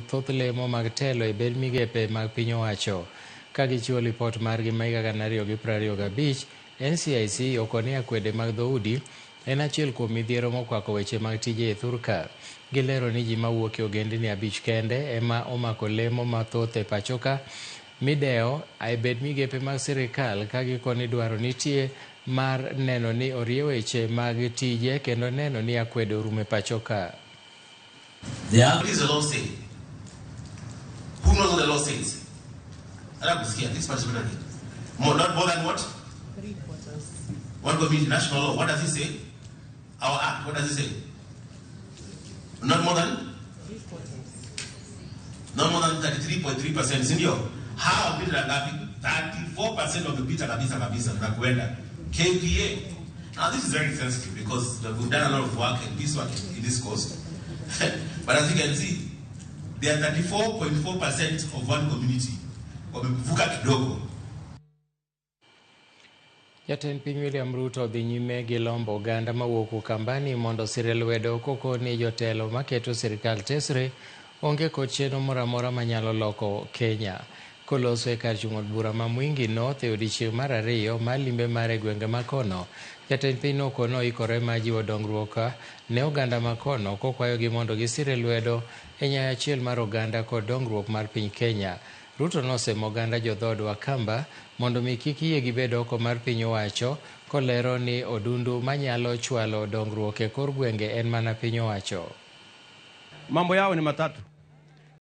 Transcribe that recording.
thoth lemo mag telo e bed migepe mag piny owacho. Ka gichiwo lipot margi ma higa 2025, NCIC okoni akwede mag dhoudi en achiel kuom midhiero mokwako weche mag tije e thurka. Gilero ni ji mawuok e ogendini 5 kende ema omako lemo mathoth e pachoka mideo e bed migepe mag sirikal, ka gikoni dwaro nitie mar neno ni orie weche mag tije kendo neno ni akwede orume pachoka. What is the law say? Who knows what the law says? Arab is here, this particularly. Not more than what? 3/4. One community, national law. What does it say? Our act, what does it say? Not more than? 3/4. Not more than 33.3%. Sindio? How bit ngapi? 34% of the bit kabisa na kuenda KPA. Now this is very sensitive because we've done a lot of work and piecework in this course. But as you can see, there are 34.4% of one community. Wamevuka kidogo. Jatend piny William Ruto dhi nyime gi lombo oganda mawuok Ukambani mondo sire lwedo koko ni jotelo maketo sirikal tesre onge kod chenro moro amora manyalo loko Kenya. Koloso e kar chung' od bura ma Mwingi North e odiechieng' mar 2 mar limbe mar gwenge makono, jatend piny nokono ikore ma jiwo dongruok ne oganda makono kokwayogi mondo gisire lwedo e nyayo achiel mar oganda kod dongruok mar piny Kenya. Ruto nosemo oganda jodhood Wakamba mondo mi kik yie gibed oko mar piny owacho, kolero ni odundu manyalo chwalo dongruok e kor gwenge en mana piny owacho. Mambo yao ni matatu.